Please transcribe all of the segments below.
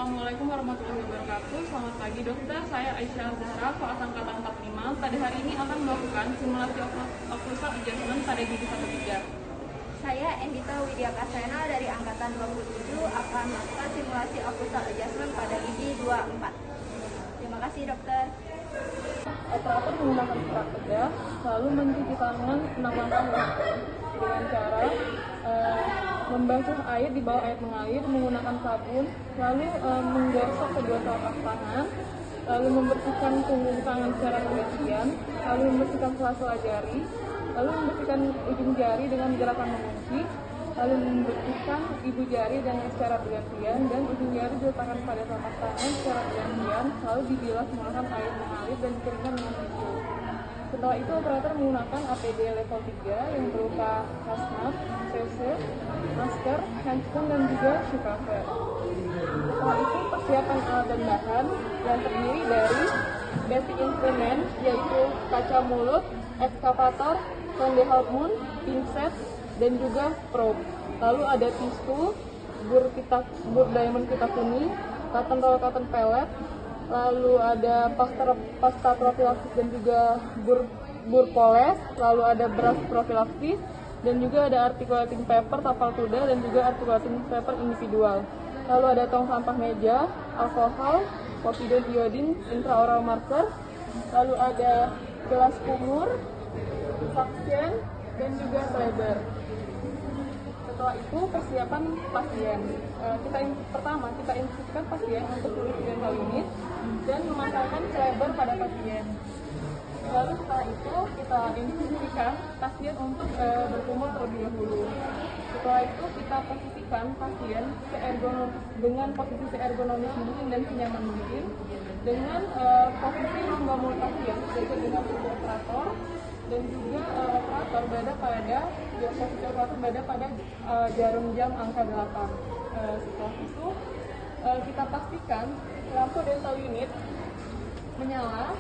Assalamualaikum warahmatullahi wabarakatuh. Selamat pagi dokter, saya Aisyah Zahra, kelas angkatan 45. Pada hari ini akan melakukan simulasi occlusal adjustment pada gigi 1-3. Saya Endita Widya Kasena dari angkatan 27 akan melakukan simulasi occlusal adjustment pada gigi 2-4. Terima kasih dokter. Operator menggunakan serat tegas, lalu mencuci tangan 6 langkah dengan cara membasuh air di bawah air mengalir menggunakan sabun, lalu menggosok kedua telapak tangan, lalu membersihkan punggung tangan secara bergantian, lalu membersihkan sela-sela jari, lalu membersihkan ujung jari dengan gerakan mengungkit, lalu membersihkan ibu jari dengan secara bergantian dan ujung jari diletakkan pada telapak tangan secara bergantian, lalu dibilas menggunakan air mengalir dan dikeringkan dengan tisu. Setelah itu operator menggunakan APD level 3 yang berupa hazmat, face shield, masker, handscoon dan juga shoe cover. Setelah itu persiapan alat dan bahan yang terdiri dari basic instrument yaitu kaca mulut, ekskavator, sonde Halbmond, pinset, dan juga probe. Lalu ada tisu, bur diamond kita kuning, cotton roll cotton pellet, lalu ada pasta profilaksis dan juga bur poles, lalu ada brush profilaksis, dan juga ada articulating paper tapal kuda dan juga articulating paper individual. Lalu ada tong sampah meja, alkohol, povidone iodine, intraoral marker, lalu ada gelas kumur, suction, dan juga kleber. Setelah itu persiapan pasien. Pertama kita instruksikan pasien untuk tulis dental unit dan memasangkan kleber pada pasien. Lalu setelah itu kita instruksikan pasien untuk berkumur terlebih dahulu. Setelah itu kita posisikan pasien dengan posisi seergonomis mungkin dan senyaman mungkin dengan posisi rongga mulut pasien sesuai dengan operator. Dan juga operator berada pada jarum jam angka 8. Setelah itu kita pastikan lampu dental unit menyala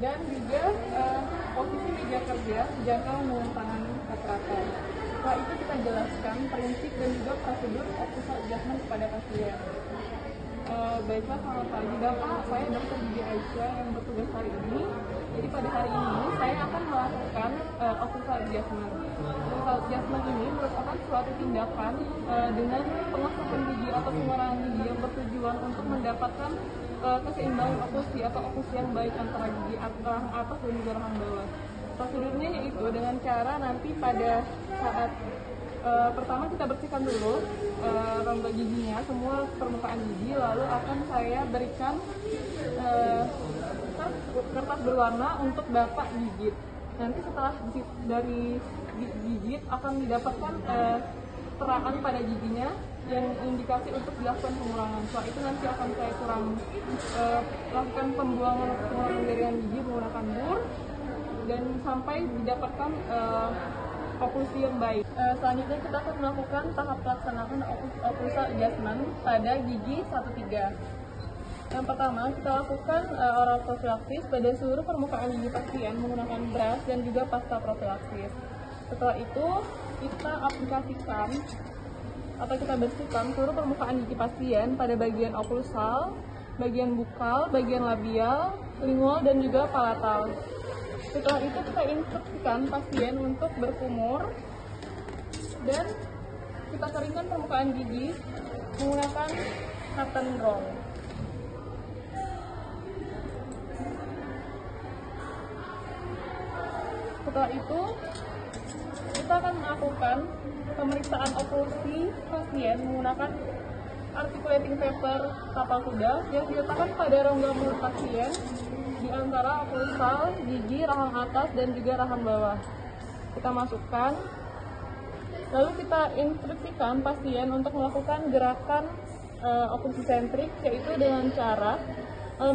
dan juga posisi meja kerja jangkau dengan tangan operator. Setelah itu kita jelaskan prinsip dan juga prosedur occlusal adjustment kepada pasien. Baiklah, selamat pagi Bapak, saya Dr. Gigi Aisyah yang bertugas hari ini. Jadi pada hari ini saya akan melakukan occlusal adjustment. Occlusal adjustment ini merupakan suatu tindakan dengan pengosakan gigi atau pengurangan gigi yang bertujuan untuk mendapatkan keseimbangan oklusi atau oklusi yang baik antara gigi rahang atas dan juga rahang bawah. Prosedurnya yaitu dengan cara nanti pada saat pertama kita bersihkan dulu rongga giginya, semua permukaan gigi, lalu akan saya berikan kertas berwarna untuk Bapak gigit. Nanti setelah dari gigit akan didapatkan teraan pada giginya yang indikasi untuk dilakukan pengurangan. Setelah itu nanti akan saya lakukan pengurangan jaringan gigi menggunakan bur dan sampai didapatkan oklusi yang baik. Selanjutnya kita akan melakukan tahap pelaksanaan occlusal adjustment pada gigi 1-3. Yang pertama kita lakukan oral profilaksis pada seluruh permukaan gigi pasien menggunakan brush dan juga pasta profilaksis. Setelah itu kita aplikasikan atau kita bersihkan seluruh permukaan gigi pasien pada bagian oklusal, bagian bukal, bagian labial, lingual dan juga palatal. Setelah itu kita instruksikan pasien untuk berkumur dan kita keringkan permukaan gigi menggunakan cotton roll. Setelah itu kita akan melakukan pemeriksaan oklusi pasien menggunakan articulating paper tapal kuda yang diletakkan pada rongga mulut pasien di antara oklusal, gigi, rahang atas, dan juga rahang bawah. Kita masukkan, lalu kita instruksikan pasien untuk melakukan gerakan oklusi sentrik, yaitu dengan cara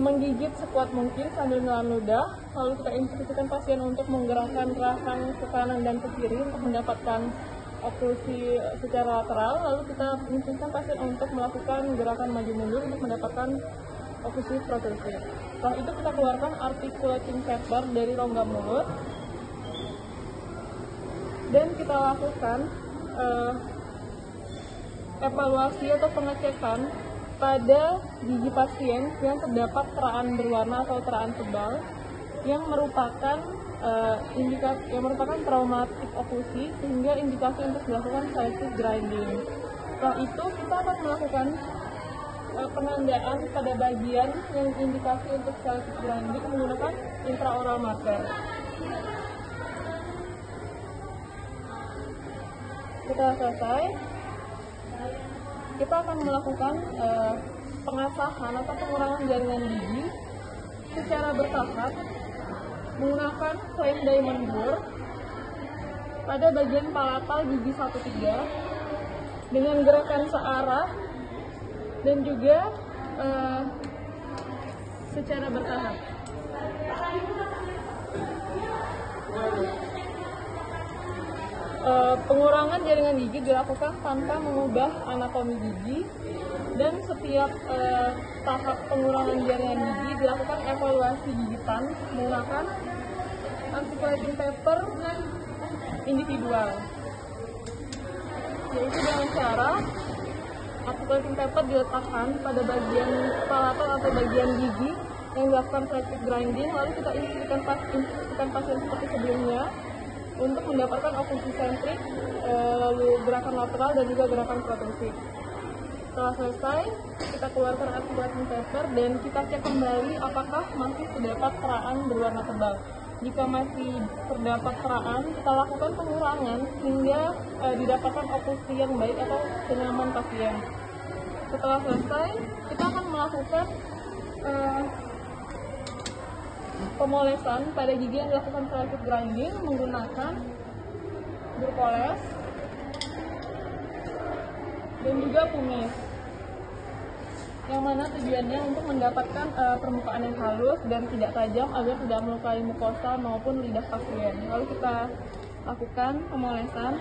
menggigit sekuat mungkin sambil menelan ludah. Lalu kita instruksikan pasien untuk menggerakkan rahang ke kanan dan ke kiri untuk mendapatkan oklusi secara lateral. Lalu kita instruksikan pasien untuk melakukan gerakan maju mundur untuk mendapatkan oklusi protrusi. Setelah itu kita keluarkan articulating paper dari rongga mulut dan kita lakukan evaluasi atau pengecekan pada gigi pasien yang terdapat teraan berwarna atau teraan tebal yang merupakan traumatik oklusi sehingga indikasi untuk dilakukan selective grinding. Setelah itu kita akan melakukan penandaan pada bagian yang indikasi untuk selective grinding menggunakan intraoral marker. Setelah selesai, kita akan melakukan pengasahan atau pengurangan jaringan gigi secara bertahap menggunakan plain diamond bore pada bagian palatal gigi 1-3 dengan gerakan searah dan juga secara bertahap. Pengurangan jaringan gigi dilakukan tanpa mengubah anatomi gigi, dan setiap tahap pengurangan jaringan gigi dilakukan evaluasi gigitan menggunakan antiquating paper individual, yaitu dengan cara antiquating paper diletakkan pada bagian palatal atau bagian gigi yang dilakukan selective grinding, lalu kita instruksikan pasien seperti sebelumnya untuk mendapatkan oklusi sentrik, lalu gerakan lateral dan juga gerakan protrusif. Setelah selesai, kita keluarkan antiquating paper dan kita cek kembali apakah masih terdapat teraan berwarna tebal. Jika masih terdapat teraan, kita lakukan pengurangan hingga didapatkan oklusi yang baik atau senyaman pasien. Setelah selesai, kita akan melakukan pemolesan pada gigi yang dilakukan selective grinding menggunakan burkoles dan juga kumis, yang mana tujuannya untuk mendapatkan permukaan yang halus dan tidak tajam agar tidak melukai mukosa maupun lidah pasien. Lalu kita lakukan pemolesan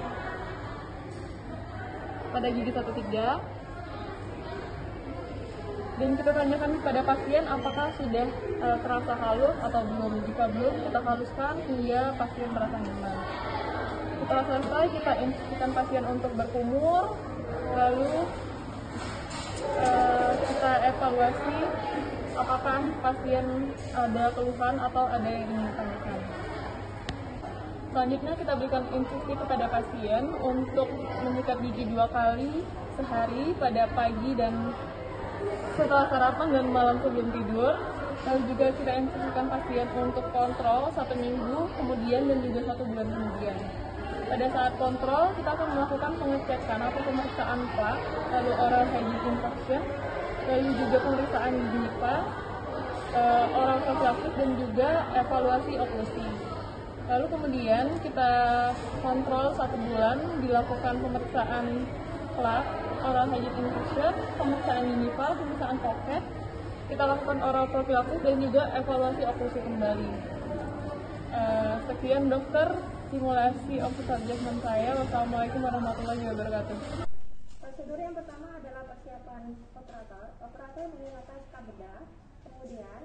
pada gigi 1-3 dan kita tanyakan pada pasien apakah sudah terasa halus atau belum. Jika belum, kita haluskan hingga pasien merasa nyaman. Setelah selesai, kita instruksikan pasien untuk berkumur, lalu kita evaluasi apakah pasien ada keluhan atau ada yang ingin ditanyakan. Selanjutnya kita berikan instruksi kepada pasien untuk menyikat gigi 2 kali sehari pada pagi dan setelah sarapan dan malam sebelum tidur. Lalu juga kita instruksikan pasien untuk kontrol 1 minggu kemudian dan juga 1 bulan kemudian. Pada saat kontrol, kita akan melakukan pengecekan atau pemeriksaan plaque, lalu oral hygiene inspection, lalu juga pemeriksaan gigi, oral profilaksis dan juga evaluasi oklusi. Lalu kemudian kita kontrol 1 bulan, dilakukan pemeriksaan plaque, oral hygiene inspection, pemeriksaan gingival, pemeriksaan pocket, kita lakukan oral profilaksis dan juga evaluasi oklusi kembali. Sekian dokter, simulasi occlusal adjustment saya. Wassalamualaikum warahmatullahi wabarakatuh. Prosedur yang pertama adalah persiapan operator. Operator menggunakan skap bedah, kemudian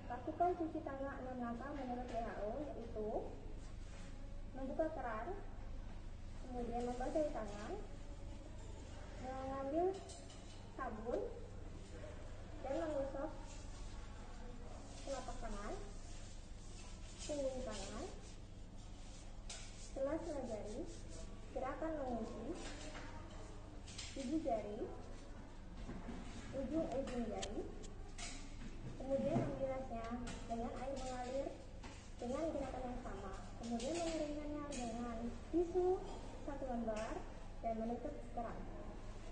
lakukan cuci tangan 6 langkah menurut WHO, yaitu membuka keran, kemudian membasahi tangan, mengambil sabun dan mengusap telapak tangan, punggung tangan, sela-sela jari, gerakan mengunci, gigi jari, ujung jari, kemudian membilasnya dengan air mengalir dengan gerakan yang sama, kemudian mengeringkannya dengan tisu 1 lembar dan menutup keran.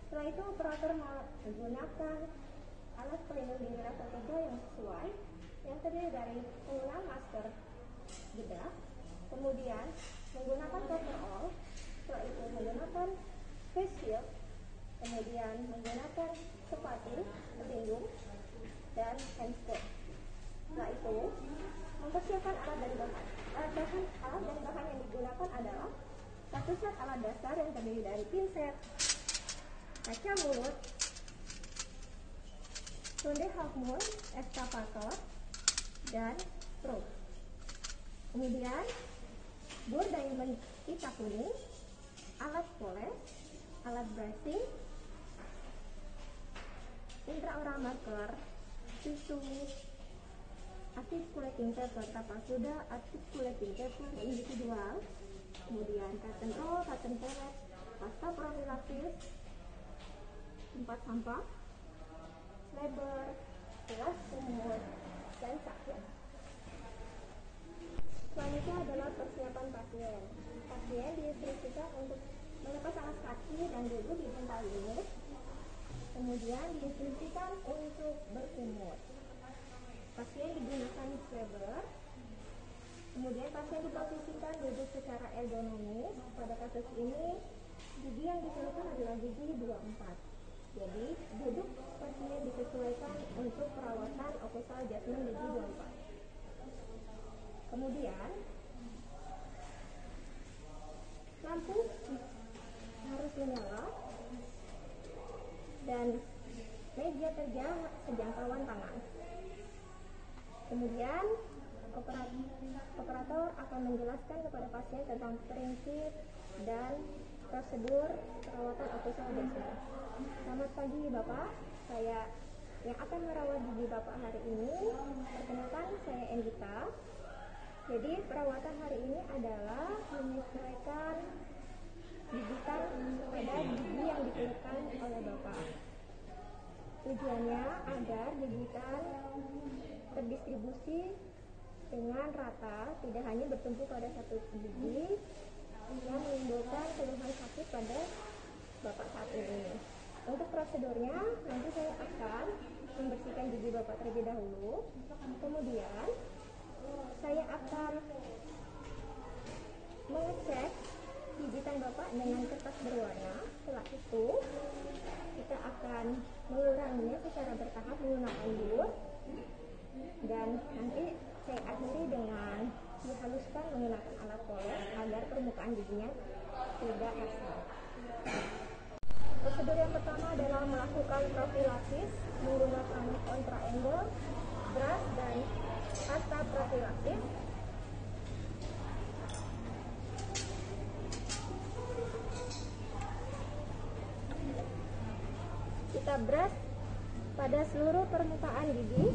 Setelah itu operator menggunakan alat pelindung diri level 3 yang sesuai, yang terdiri dari penggunaan masker bedah, kemudian menggunakan coverall, setelah itu menggunakan face shield, kemudian menggunakan sepatu pelindung dan handspot. Setelah itu mempersiapkan alat dan bahan. Alat dan bahan yang digunakan adalah 1 set alat dasar yang terdiri dari pinset, kaca mulut, sonde half moon, excavator, dan probe. Kemudian bor diamond pita kuning, alat poles, alat brushing, marker, tisu articulating paper tapak kuda, articulating paper individual, kemudian cotton roll, cotton pellet, pasta profilaksis, tempat sampah, label, gelas kumur, dan sakit. Selanjutnya adalah persiapan pasien. Pasien diinstruksikan untuk melepas alas kaki dan duduk di bantal unit. Kemudian diinstruksikan untuk berkumur. Pasien digunakan swabber. Kemudian pasien diposisikan duduk secara ergonomis. Pada kasus ini gigi yang dikeluhkan adalah gigi 24. Jadi duduk pasien disesuaikan untuk perawatan occlusal adjustment gigi 24. Kemudian lampu harus menyala dan meja kerja sejangkauan tangan. Kemudian operator akan menjelaskan kepada pasien tentang prinsip dan prosedur perawatan occlusal adjustment. Selamat pagi Bapak, saya yang akan merawat gigi Bapak hari ini. Perkenalkan, saya Endita. Jadi perawatan hari ini adalah menyesuaikan gigitan pada gigi yang dikeluhkan oleh Bapak. Tujuannya agar gigitan terdistribusi dengan rata, tidak hanya bertumpu pada satu gigi yang menimbulkan keluhan sakit pada Bapak saat ini. Untuk prosedurnya, nanti saya akan membersihkan gigi Bapak terlebih dahulu. Kemudian saya akan mengecek gigitan Bapak dengan kertas berwarna. Setelah itu kita akan menguranginya secara bertahap menggunakan dur, dan nanti saya akhiri dengan dihaluskan menggunakan alat poles agar permukaan giginya tidak kasar. Prosedur yang pertama adalah melakukan profilaksis menggunakan kontra angle, brush, dan pasta profilaksis. Kita brush pada seluruh permukaan gigi,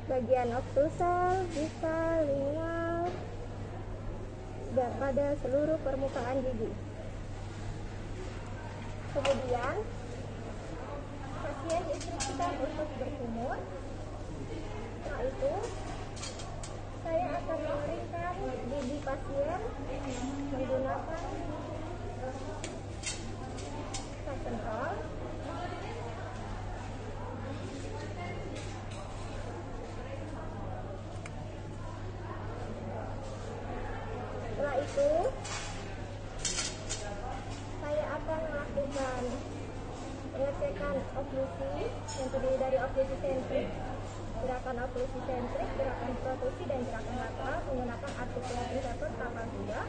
bagian occlusal, distal, lingual, dan pada seluruh permukaan gigi. Kemudian pasien diinstruksikan untuk berkumur. Setelah itu saya akan mengeringkan gigi pasien menggunakan cotton roll. Setelah itu saya akan melakukan pengecekan oklusi yang terdiri dari oklusi sentrik, gerakan oklusi sentrik, gerakan protusi, dan gerakan lateral menggunakan articulating paper tapak kuda.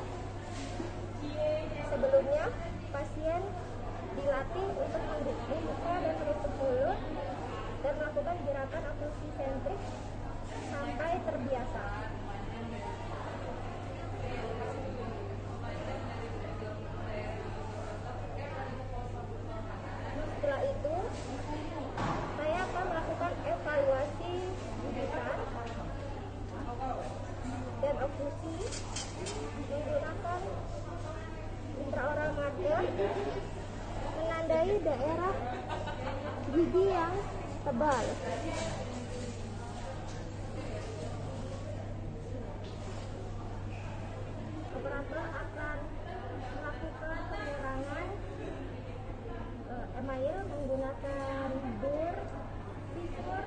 Sebelumnya pasien dilatih untuk membuka dan menutup mulut dan melakukan gerakan oklusi sentrik sampai terbiasa. Setelah itu saya akan melakukan evaluasi gigitan dan oklusi menggunakan intraoral marker menandai daerah gigi yang tebal. Operator akan melakukan pengurangan email menggunakan dur, sisir,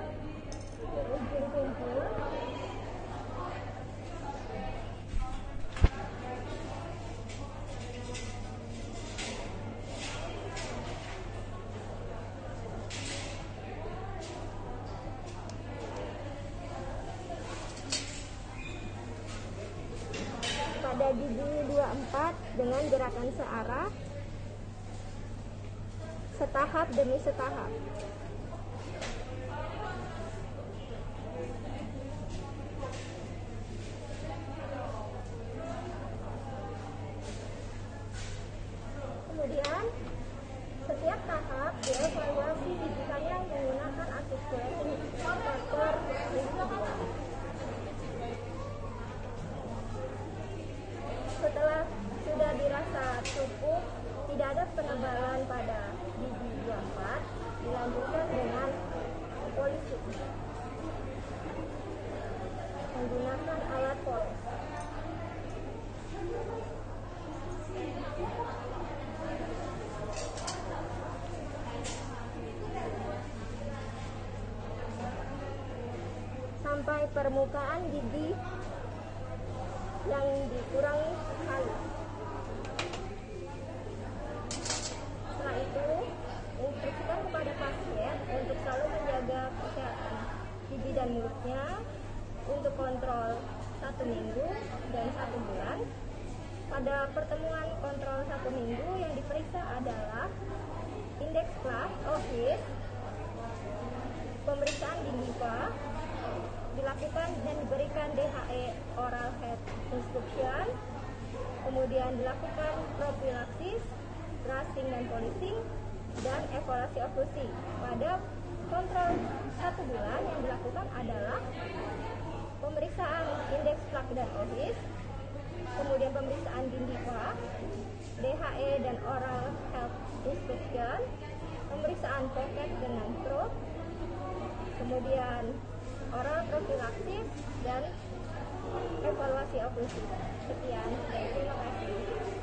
ujung kumpul. Pada gigi 24 dengan gerakan searah, setahap demi setahap. Kemudian Setiap tahap dievaluasi didikannya menggunakan assessment faktor residual. Setelah sudah dirasa cukup, tidak ada penebalan pada gigi 24, dilanjutkan dengan polishing menggunakan alat poles. Sampai permukaan gigi yang dikurangi halus. Setelah itu, instruksikan kepada pasien untuk selalu menjaga kesehatan gigi dan mulutnya untuk kontrol 1 minggu dan 1 bulan. Pada pertemuan kontrol 1 minggu yang diperiksa adalah indeks plaque, office, pemeriksaan gingiva, dilakukan dan diberikan DHE oral health instruction, kemudian dilakukan profilaksis, brushing dan polishing, dan evaluasi oklusi. Pada kontrol 1 bulan yang dilakukan adalah pemeriksaan indeks plaque dan office, kemudian pemeriksaan gingiva, DHE dan oral health instruction, pemeriksaan pocket dengan probe, kemudian oral profilaksis dan evaluasi oklusi. Sekian, terima kasih.